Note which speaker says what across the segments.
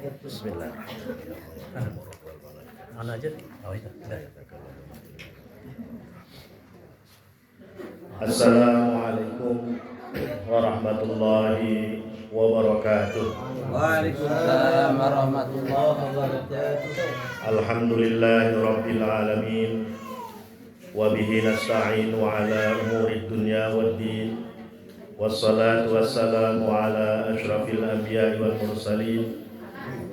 Speaker 1: Bismillahirrahmanirrahim. Mana aja? Oh itu. Assalamualaikum warahmatullahi wabarakatuh.
Speaker 2: Waalaikumsalam warahmatullahi wabarakatuh.
Speaker 1: Alhamdulillahirabbil alamin. Wa bihi nasta'in ala umuri dunya waddin. Wassalatu wassalamu ala asyrafil anbiya'i wal mursalin.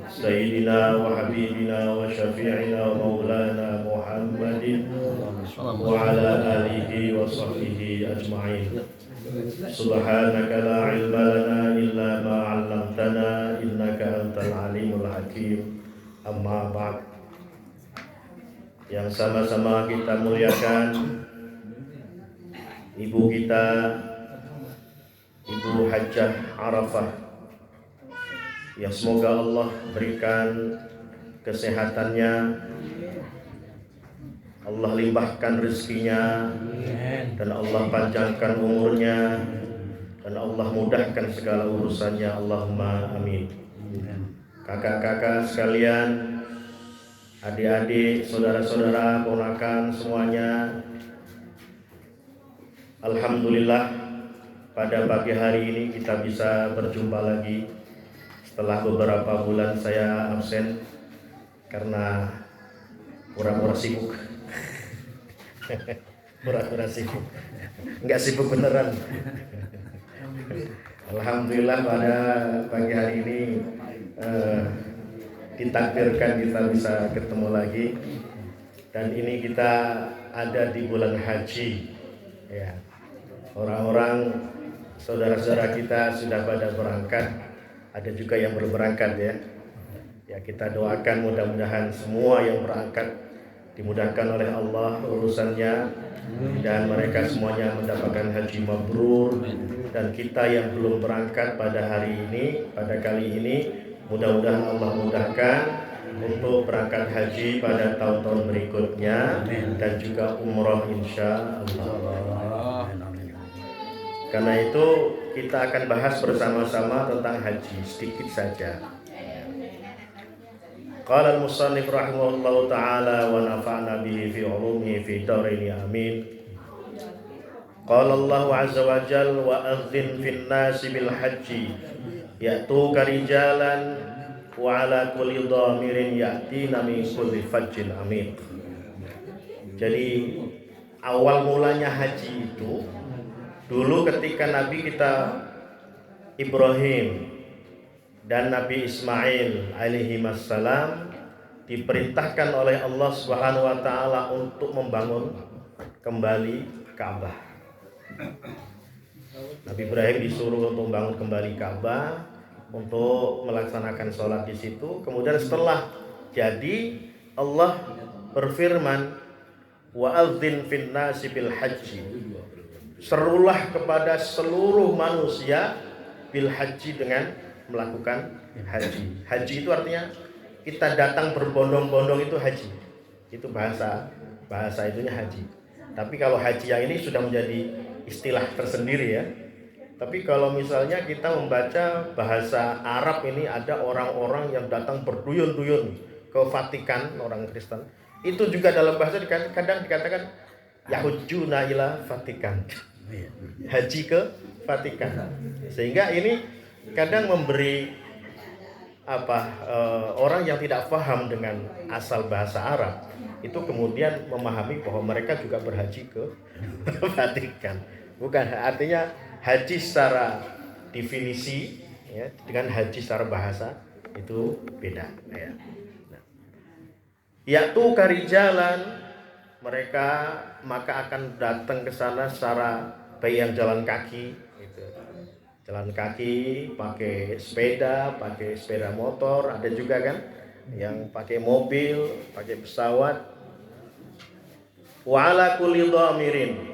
Speaker 1: Sayyidina wa habibina wa syafi'ina wa maulana Muhammadin wa ala alihi wa sahbihi ajma'in. Subhanaka la ilma lana illa ma 'allamtana innaka antal alimul hakim. Amma ba'd. Yang sama-sama kita muliakan ibu kita, Ibu Hajjah Arafah, yang semoga Allah berikan kesehatannya, Allah limpahkan rezekinya, dan Allah panjangkan umurnya, dan Allah mudahkan segala urusannya. Allahumma amin. Kakak-kakak sekalian, adik-adik, saudara-saudara, ponakan semuanya, alhamdulillah pada pagi hari ini kita bisa berjumpa lagi. Setelah beberapa bulan saya absen karena pura-pura sibuk. Pura-pura sibuk. Enggak sibuk beneran. Alhamdulillah pada pagi hari ini ditakdirkan kita bisa ketemu lagi. Dan ini kita ada di bulan haji. Ya. Orang-orang saudara-saudara kita sudah pada berangkat. Ada juga yang belum berangkat ya. Ya, kita doakan mudah-mudahan semua yang berangkat dimudahkan oleh Allah urusannya, dan mereka semuanya mendapatkan haji mabrur. Dan kita yang belum berangkat pada hari ini, pada kali ini, mudah-mudahan Allah mudahkan untuk berangkat haji pada tahun-tahun berikutnya dan juga umroh insya Allah. Karena itu kita akan bahas bersama-sama tentang haji sedikit saja. Qala al-musannif rahimahullahu ta'ala wa nafa'na bihi fi ulumihi fi daraini amin. Qala Allah azza wa jalla wa adzin fin nasi bil haji ya'tuka rijalan wa ala kulli dhamirin ya'tina min kulli fajjin amin. Jadi awal mulanya haji itu dulu ketika Nabi kita Ibrahim dan Nabi Ismail alaihi wassalam diperintahkan oleh Allah Subhanahu wa taala untuk membangun kembali Ka'bah. Nabi Ibrahim disuruh untuk membangun kembali Ka'bah, untuk melaksanakan sholat di situ. Kemudian setelah jadi, Allah berfirman, wa adzin fin nasi bil haji, serulah kepada seluruh manusia bil haji, dengan melakukan haji. Haji itu artinya kita datang berbondong-bondong, itu haji. Itu bahasa itunya haji. Tapi kalau haji yang ini sudah menjadi istilah tersendiri ya. Tapi kalau misalnya kita membaca bahasa Arab ini, ada orang-orang yang datang berduyun-duyun ke Vatikan, orang Kristen. Itu juga dalam bahasa kadang dikatakan yahujuna ila Vatikan, haji ke Vatikan. Sehingga ini kadang memberi orang yang tidak paham dengan asal bahasa Arab itu kemudian memahami bahwa mereka juga berhaji ke Vatikan. Bukan, artinya haji secara definisi ya, dengan haji secara bahasa itu beda ya. Yaitu karijalan, mereka maka akan datang ke sana secara baik yang jalan kaki gitu. Jalan kaki, pakai sepeda motor, ada juga kan yang pakai mobil, pakai pesawat. Wa ala kulli dhamirin,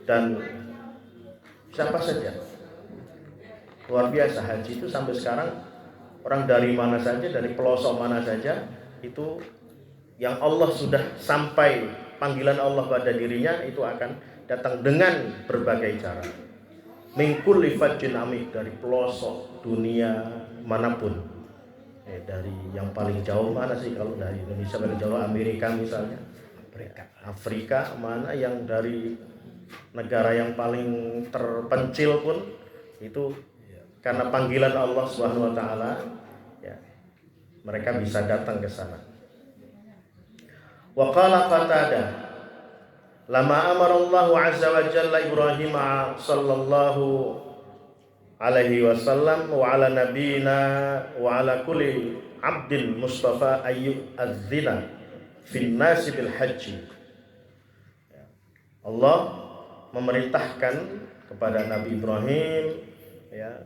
Speaker 1: dan siapa saja. Luar biasa, haji itu sampai sekarang orang dari mana saja, dari pelosok mana saja, itu yang Allah sudah sampai panggilan Allah pada dirinya, itu akan datang dengan berbagai cara. Min kulli fajjin amik, dari pelosok dunia manapun. Dari yang paling jauh mana sih? Kalau dari Indonesia paling jauh Amerika misalnya, Afrika mana yang dari negara yang paling terpencil pun itu karena panggilan Allah Subhanahu wa taala ya, mereka bisa datang ke sana. Wa qala Qatadah lama amara Allah azza wa jalla Ibrahim sallallahu alaihi wasallam wa ala nabiyina wa ala kulli abdin mustafa ayyub az-zina fin nasi bil haji. Allah memerintahkan kepada Nabi Ibrahim ya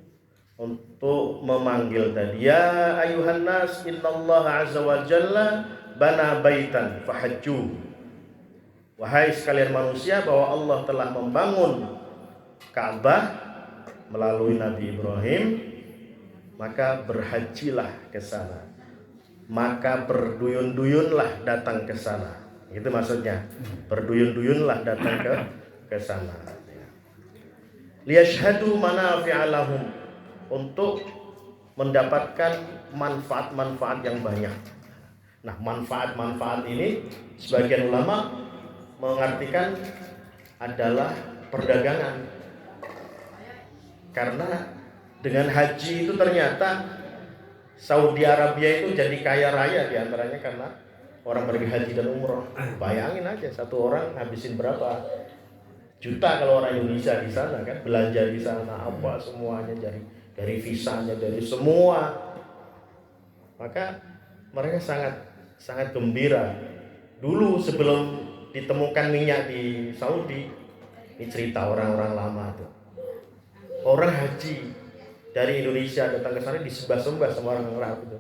Speaker 1: untuk memanggil tadi, ya ayuhan nas innallaha azza wa jalla bana baitan fahajju. Wahai sekalian manusia, bahwa Allah telah membangun Ka'bah melalui Nabi Ibrahim, maka berhajilah ke sana. Maka berduyun-duyunlah datang ke sana. Itu maksudnya. Berduyun-duyunlah datang ke sana. Liyashhadu manafi'a lahum, untuk mendapatkan manfaat-manfaat yang banyak. Nah, manfaat-manfaat ini sebagian ulama mengartikan adalah perdagangan. Karena dengan haji itu ternyata Saudi Arabia itu jadi kaya raya diantaranya karena orang pergi haji dan umroh. Bayangin aja satu orang habisin berapa juta kalau orang Indonesia di sana kan, belanja di sana apa semuanya, dari visanya, dari semua. Maka mereka sangat gembira. Dulu sebelum ditemukan minyak di Saudi, ini cerita orang-orang lama tuh. Orang haji dari Indonesia datang ke sana disembah-sembah sama orang Arab itu.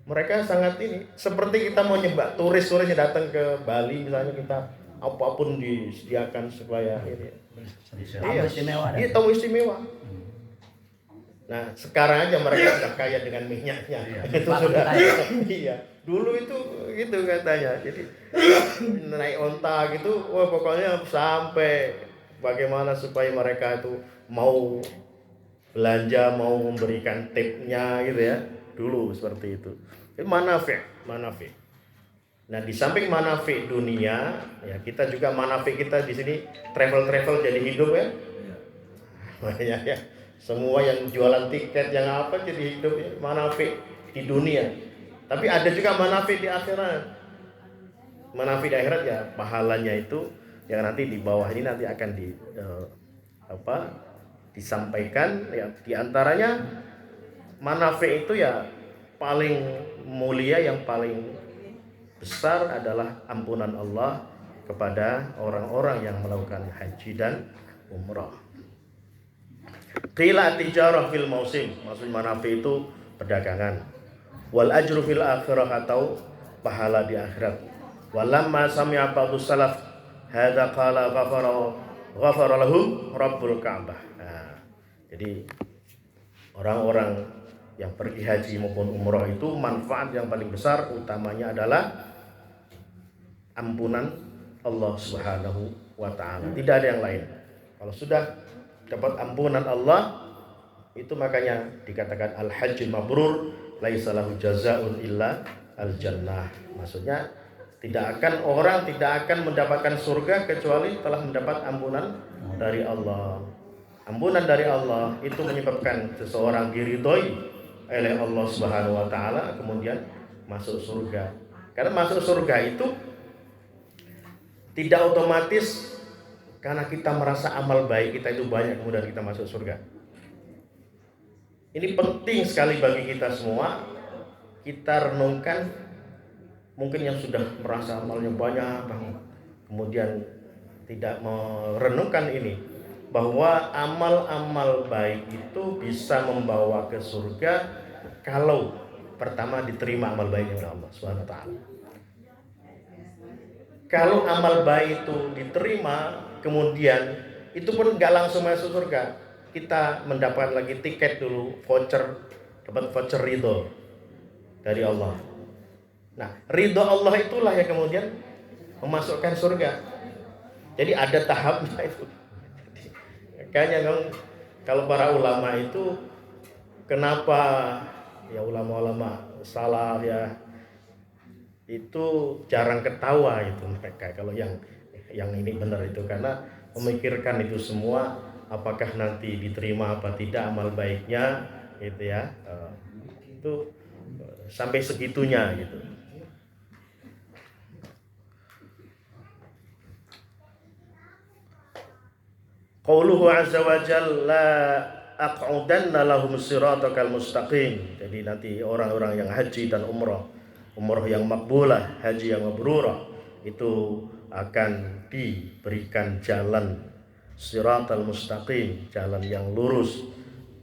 Speaker 1: Mereka sangat ini, seperti kita mau nyembah turis-turis yang datang ke Bali misalnya, kita apapun disediakan supaya ini. Iya, tamu istimewa. Nah, sekarang aja mereka sudah kaya dengan minyaknya. Itu sudah. Iya. Dulu itu gitu katanya. Jadi naik onta gitu, wah pokoknya sampai bagaimana supaya mereka itu mau belanja, mau memberikan tipnya gitu ya. Dulu seperti itu. Itu manafik. Nah, di samping manafik dunia, ya kita juga manafik kita di sini travel jadi hidup ya. Makanya ya. Semua yang jualan tiket, yang apa jadi hidup ya, manafik di dunia. Tapi ada juga manafik di akhirat. Manafik di akhirat ya pahalanya itu yang nanti di bawah ini nanti akan disampaikan ya. Di antaranya manafik itu ya paling mulia, yang paling besar adalah ampunan Allah kepada orang-orang yang melakukan haji dan umrah. Qila tijarah fil mausim, maksud manafi itu perdagangan. Wal ajru fil akhirah, atau pahala di akhirat. Walamma sami'a ba'dus salaf hadza qala ghafara lahum rabbul ka'bah. Nah, jadi orang-orang yang pergi haji maupun umrah itu manfaat yang paling besar utamanya adalah ampunan Allah Subhanahu wa taala. Tidak ada yang lain. Kalau sudah dapat ampunan Allah, itu makanya dikatakan al-hajjul mabrur laisa lahu jazaa'un illa al-jannah. Maksudnya orang tidak akan mendapatkan surga kecuali telah mendapat ampunan dari Allah. Ampunan dari Allah itu menyebabkan seseorang diridhoi oleh Allah Subhanahu wa taala, kemudian masuk surga. Karena masuk surga itu tidak otomatis karena kita merasa amal baik kita itu banyak kemudian kita masuk surga. Ini penting sekali bagi kita semua. Kita renungkan, mungkin yang sudah merasa amalnya banyak banget, kemudian tidak merenungkan ini, bahwa amal-amal baik itu bisa membawa ke surga kalau pertama diterima amal baiknya oleh Allah Subhanahu wa taala. Kalau amal baik itu diterima, kemudian itu pun nggak langsung masuk surga. Kita mendapat lagi tiket dulu, dapat voucher ridho dari Allah. Nah, ridho Allah itulah yang kemudian memasukkan surga. Jadi ada tahapnya itu. Kayaknya kalau para ulama itu kenapa ya ulama-ulama salaf ya itu jarang ketawa itu mereka kalau yang ini benar itu, karena memikirkan itu semua apakah nanti diterima apa tidak amal baiknya gitu ya. Itu sampai segitunya gitu. Qauluhu azza wa jalla aq'udanna lahum siratakal mustaqim. Jadi nanti orang-orang yang haji dan umrah yang makbulah, haji yang mabrurah, itu akan diberikan jalan siratal mustaqim, jalan yang lurus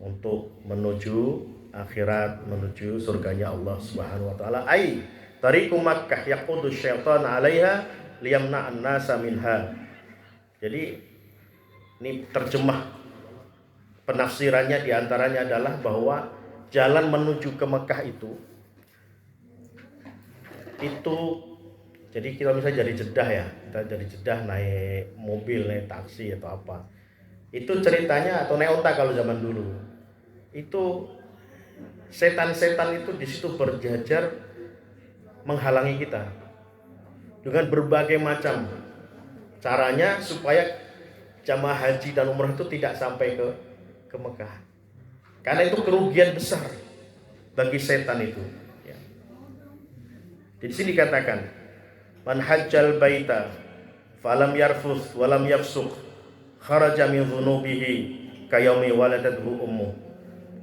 Speaker 1: untuk menuju akhirat, menuju surganya Allah Subhanahu wa taala. Ai tariqu Makkah yaqudu syaitan 'alaiha liyamna'an nasa minha. Jadi ini terjemah penafsirannya diantaranya adalah bahwa jalan menuju ke Mekah itu jadi kita misalnya dari Jeddah ya, kita dari Jeddah naik mobil, naik taksi atau apa, itu ceritanya, atau naik onta kalau zaman dulu, itu setan-setan itu di situ berjajar menghalangi kita dengan berbagai macam caranya supaya jamaah haji dan umrah itu tidak sampai ke Mekah, karena itu kerugian besar bagi setan itu. Di sini dikatakan, man hajjal baita falam yarfus walam yafsuk kharaja min dhunubihi kayaumi waladathu ummu.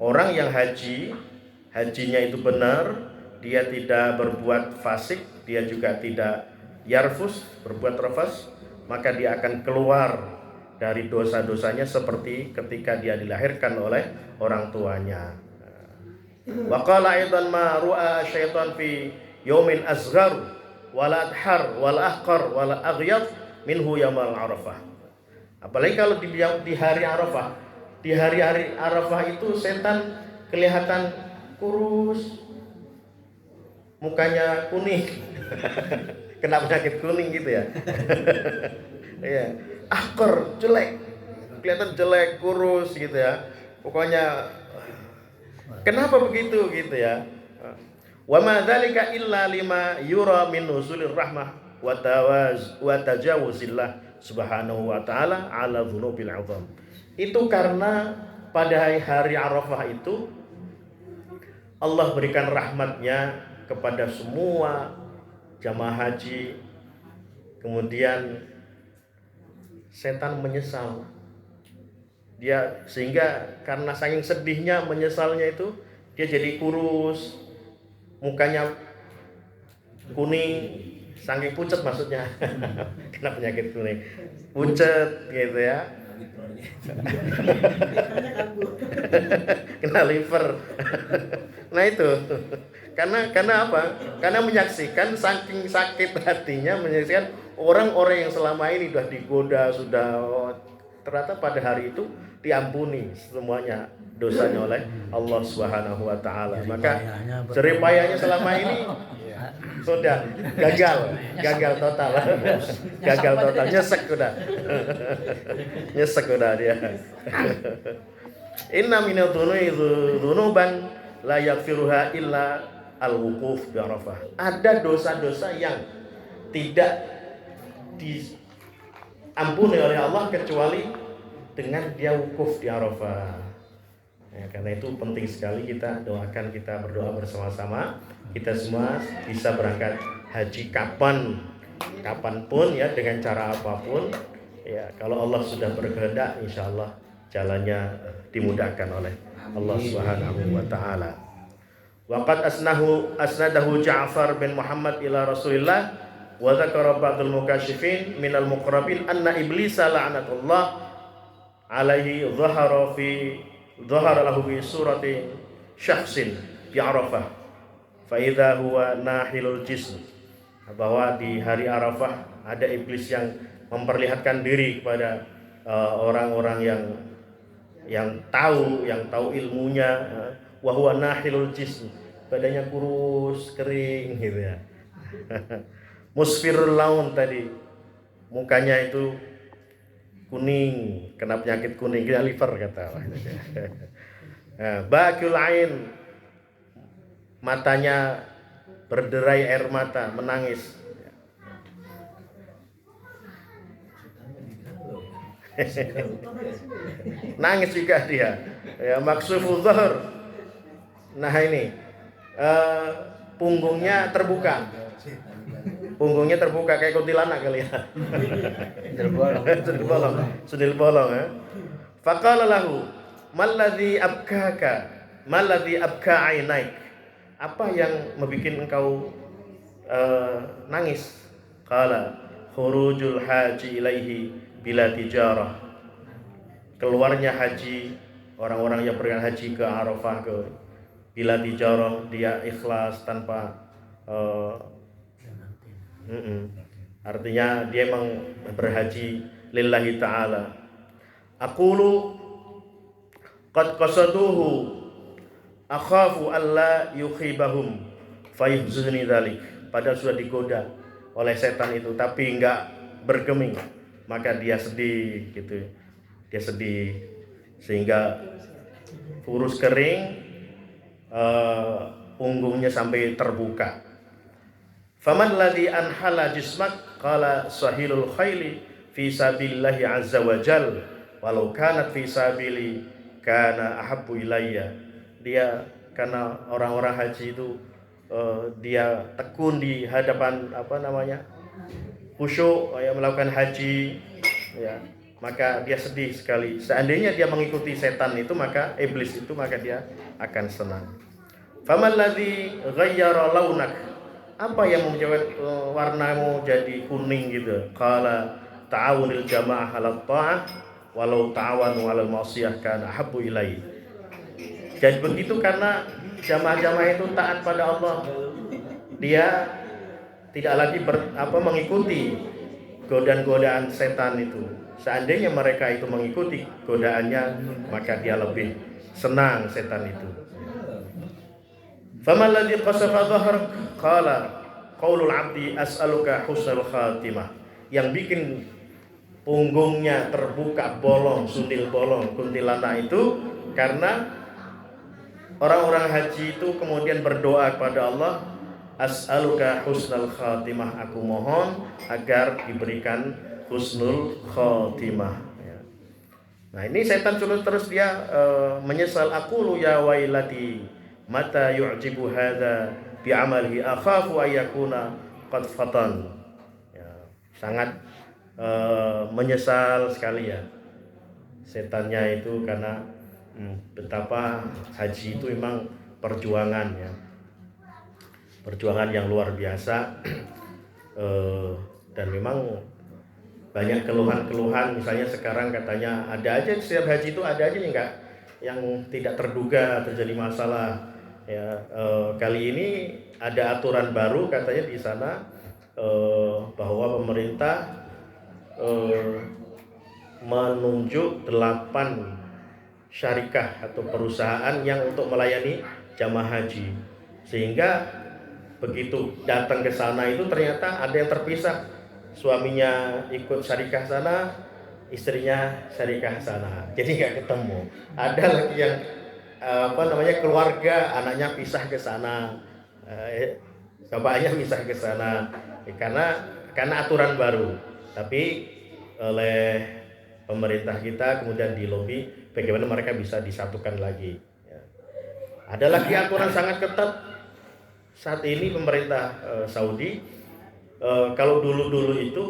Speaker 1: Orang yang hajinya itu benar, dia tidak berbuat fasik, dia juga tidak yarfus, berbuat rafas, maka dia akan keluar dari dosa-dosanya seperti ketika dia dilahirkan oleh orang tuanya. Wa qala aidan ma ru'a syaitan fi yaumin asghar wal adhar wal ahqar wal aghyad minhu yaumul arafah. Apalagi kalau di hari Arafah. Di hari-hari Arafah itu setan kelihatan kurus, mukanya kuning. Kena penyakit kuning gitu ya. Iya, ahqar, jelek. Kelihatan jelek, kurus gitu ya. Pokoknya kenapa begitu gitu ya? Wa ma dzalika illa lima yura min nuzulir rahmah wa tajawuzillah subhanahu wa ta'ala ala dzunubil 'azam. Itu karena pada hari Arafah itu Allah berikan rahmatnya kepada semua jamaah haji. Kemudian setan menyesal. Dia sehingga karena saking sedihnya, menyesalnya itu dia jadi kurus, mukanya kuning, saking pucat maksudnya. Kena penyakit kuning, pucat gitu ya. Kena liver. Nah itu karena apa? Karena menyaksikan saking sakit hatinya, menyaksikan orang-orang yang selama ini sudah digoda, sudah ternyata pada hari itu diampuni semuanya dosanya oleh Allah Subhanahu wa taala. Maka jeripayanya selama ini sudah gagal total. Gagal total, nyesek udah dia. Inna minadh dzunuban la yaghfiruha illa al-wuquf bi Arafah. Ada dosa-dosa yang tidak diampuni oleh Allah kecuali dengan dia wukuf di Arafah. Ya, karena itu penting sekali kita doakan, kita berdoa bersama-sama, kita semua bisa berangkat haji kapanpun ya, dengan cara apapun ya. Kalau Allah sudah berkehendak, insya Allah jalannya dimudahkan oleh Allah Subhanahu wa taala. Waqad asnadahu Ja'far bin Muhammad ila Rasulillah wa dzakara ba'dul mukasyifin minal muqrabin anna iblisa la'natullah alaihi dhahara lahu fi surati syakhsin fi Arafah fa idza huwa nahilul jism. Bahwa di hari Arafah ada iblis yang memperlihatkan diri kepada orang-orang yang tahu ilmunya, wa huwa nahilul jism, badannya kurus, kering gitu ya. Musfirul laun, tadi mukanya itu kuning, kena penyakit kuning, kena liver kata. Bakul ain, matanya berderai air mata, menangis. Nangis juga dia. Ya, maksuful dhahr. Nah ini punggungnya terbuka. Punggungnya terbuka kayak kuntilanak kali ya. Sundel bolong ya. Faqala lahu, "Malladzi abkaka? Malladzi abka ainaik?" Apa yang membuat engkau nangis? Qala, "Khurujul haji ilaihi bila tijarah." Keluarnya haji, orang-orang yang berangkat haji ke Arafah ke bila tijarah, dia ikhlas tanpa artinya dia memang berhaji lillahi ta'ala. Aqulu qad qasaduhu akhafu alla yukhibahum fayuhzuni dzalik. Padahal sudah digoda oleh setan itu tapi enggak bergeming, maka dia sedih gitu. Dia sedih sehingga kurus kering, punggungnya sampai terbuka. Faman ladzi anhala jismak qala sahilul khaili fi sabilillahi azza wa jal walau kanat fi sabili kana ahabbu ilayya. Dia karena orang-orang haji itu dia tekun di hadapan khusyuk ya, melakukan haji ya, maka dia sedih sekali. Seandainya dia mengikuti setan itu, maka iblis itu, maka dia akan senang. Faman ladzi ghayyara launak, apa yang membuat warnamu jadi kuning gitu? Qala ta'awunil jamaah 'ala ta'ah walau ta'awanu 'alal ma'siyah kana habbu ilai. Jadi begitu karena jamaah-jamaah itu taat pada Allah. Dia tidak lagi mengikuti godaan-godaan setan itu. Seandainya mereka itu mengikuti godaannya, maka dia lebih senang setan itu. Faman ladzi qasafa dhahrak qala qaulul 'abdi as'aluka husnul khatimah. Yang bikin punggungnya terbuka bolong, sundil bolong, kuntilanak itu karena orang-orang haji itu kemudian berdoa kepada Allah, as'aluka husnul khatimah, aku mohon agar diberikan husnul khatimah. Nah ini setan terus dia menyesal. Aqulu ya wailati mata yu'jibu hadza bi'amalihi akhafu ayyakuna qad fatan. Ya, sangat menyesal sekali ya setannya itu karena betapa haji itu memang perjuangan ya, perjuangan yang luar biasa. Dan memang banyak keluhan-keluhan, misalnya sekarang katanya ada aja setiap haji itu ada aja yang tidak terduga terjadi masalah ya. Kali ini ada aturan baru katanya di sana bahwa pemerintah menunjuk 8 syarikah atau perusahaan yang untuk melayani jamaah haji, sehingga begitu datang ke sana itu ternyata ada yang terpisah, suaminya ikut syarikah sana, istrinya syarikah sana, jadi nggak ketemu. Ada lagi yang keluarga anaknya pisah ke sana, bapaknya pisah ke sana, karena aturan baru. Tapi oleh pemerintah kita kemudian dilobi bagaimana mereka bisa disatukan lagi ya. Ada lagi aturan sangat ketat saat ini pemerintah Saudi. Kalau dulu itu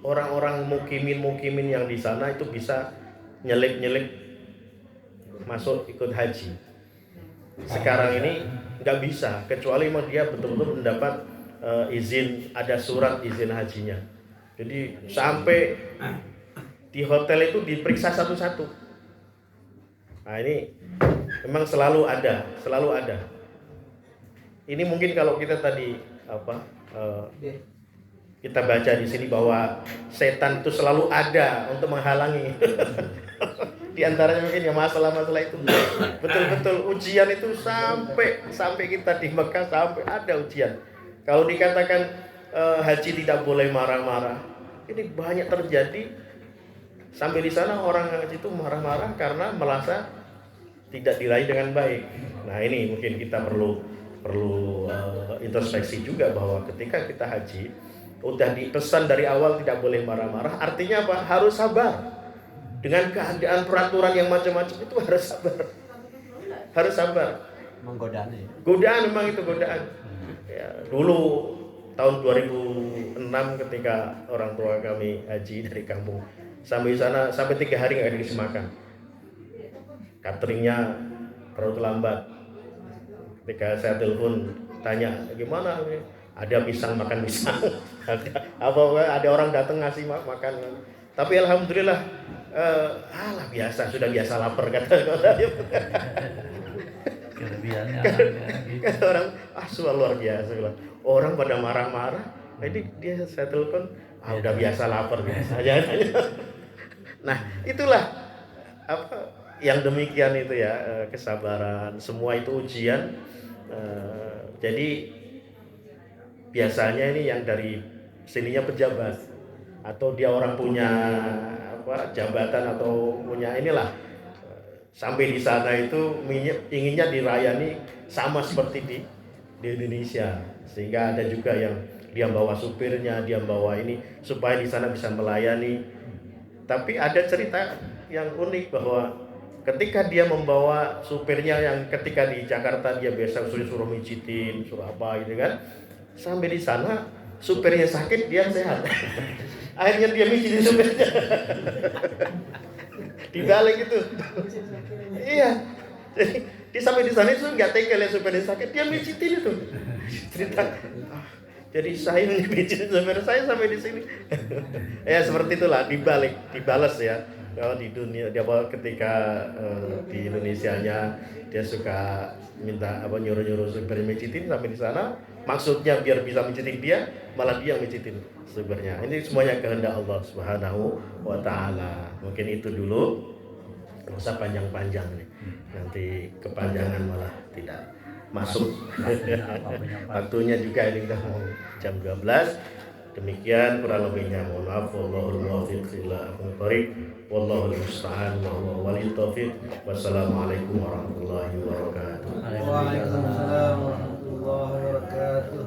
Speaker 1: orang-orang mukimin yang di sana itu bisa nyelip masuk ikut haji. Sekarang ini nggak bisa, kecuali dia betul-betul mendapat izin, ada surat izin hajinya. Jadi sampai di hotel itu diperiksa satu-satu. Nah ini memang selalu ada. Ini mungkin kalau kita tadi kita baca di sini bahwa setan itu selalu ada untuk menghalangi. Di antaranya mungkin ya masalah-masalah itu. Betul-betul ujian itu sampai kita di Mekah sampai ada ujian. Kalau dikatakan haji tidak boleh marah-marah, ini banyak terjadi. Sampai di sana orang haji itu marah-marah karena merasa tidak diraih dengan baik. Nah ini mungkin kita perlu perlu introspeksi juga bahwa ketika kita haji udah dipesan dari awal tidak boleh marah-marah, artinya apa? Harus sabar dengan keadaan peraturan yang macam-macam itu, harus sabar, harus sabar.
Speaker 2: Menggodaan ya.
Speaker 1: Godaan, memang itu godaan. Ya, dulu tahun 2006 ketika orang tua kami haji dari kampung sampai sana, sampai 3 hari nggak dikasih makan, cateringnya terlalu lambat. Ketika saya telepon tanya gimana, ada pisang, makan pisang. ada orang datang ngasih makan, tapi alhamdulillah biasa, sudah biasa lapar kata
Speaker 3: Kelebihannya
Speaker 1: kata orang, luar biasa, orang pada marah-marah. Jadi saya telepon, udah biasa lapar biasa aja. Nah itulah apa yang demikian itu ya, kesabaran, semua itu ujian. Jadi biasanya ini yang dari sininya pejabat atau dia orang punya jabatan atau punya inilah, sampai di sana itu inginnya dirayani sama seperti di Indonesia, sehingga ada juga yang dia bawa supirnya, dia bawa ini supaya di sana bisa melayani. Tapi ada cerita yang unik bahwa ketika dia membawa supirnya yang ketika di Jakarta dia biasa suruh mijitin, suruh apa gitu kan, sampai di sana supirnya sakit, dia sehat. Akhirnya dia mijitin supirnya. Dibalik itu. Iya. Jadi dia sampai di sana itu nggak tega lihat supirnya sakit, dia mijitin itu. Cerita. Jadi saya mijitin supir saya sampai di sini. Ya seperti itulah, dibalas ya. Kalau di dunia dia ketika di Indonesianya dia suka minta nyuruh supir mijitin, sampai di sana maksudnya biar bisa mijitin dia, malah dia mijitin supirnya. Ini semuanya kehendak Allah Subhanahu wa taala. Mungkin itu dulu, nggak usah panjang-panjang nih. Nanti kepanjangan malah tidak masuk. Waktunya juga ini udah mau jam 12. Demikian kurang lebihnya, mohon maaf. Wallahul muwaffiq ila aqwamit thoriq, wallahul musta'an wa huwa waliyut taufiq. Wassalamualaikum warahmatullahi wabarakatuh.
Speaker 2: Waalaikumsalam warahmatullahi wabarakatuh.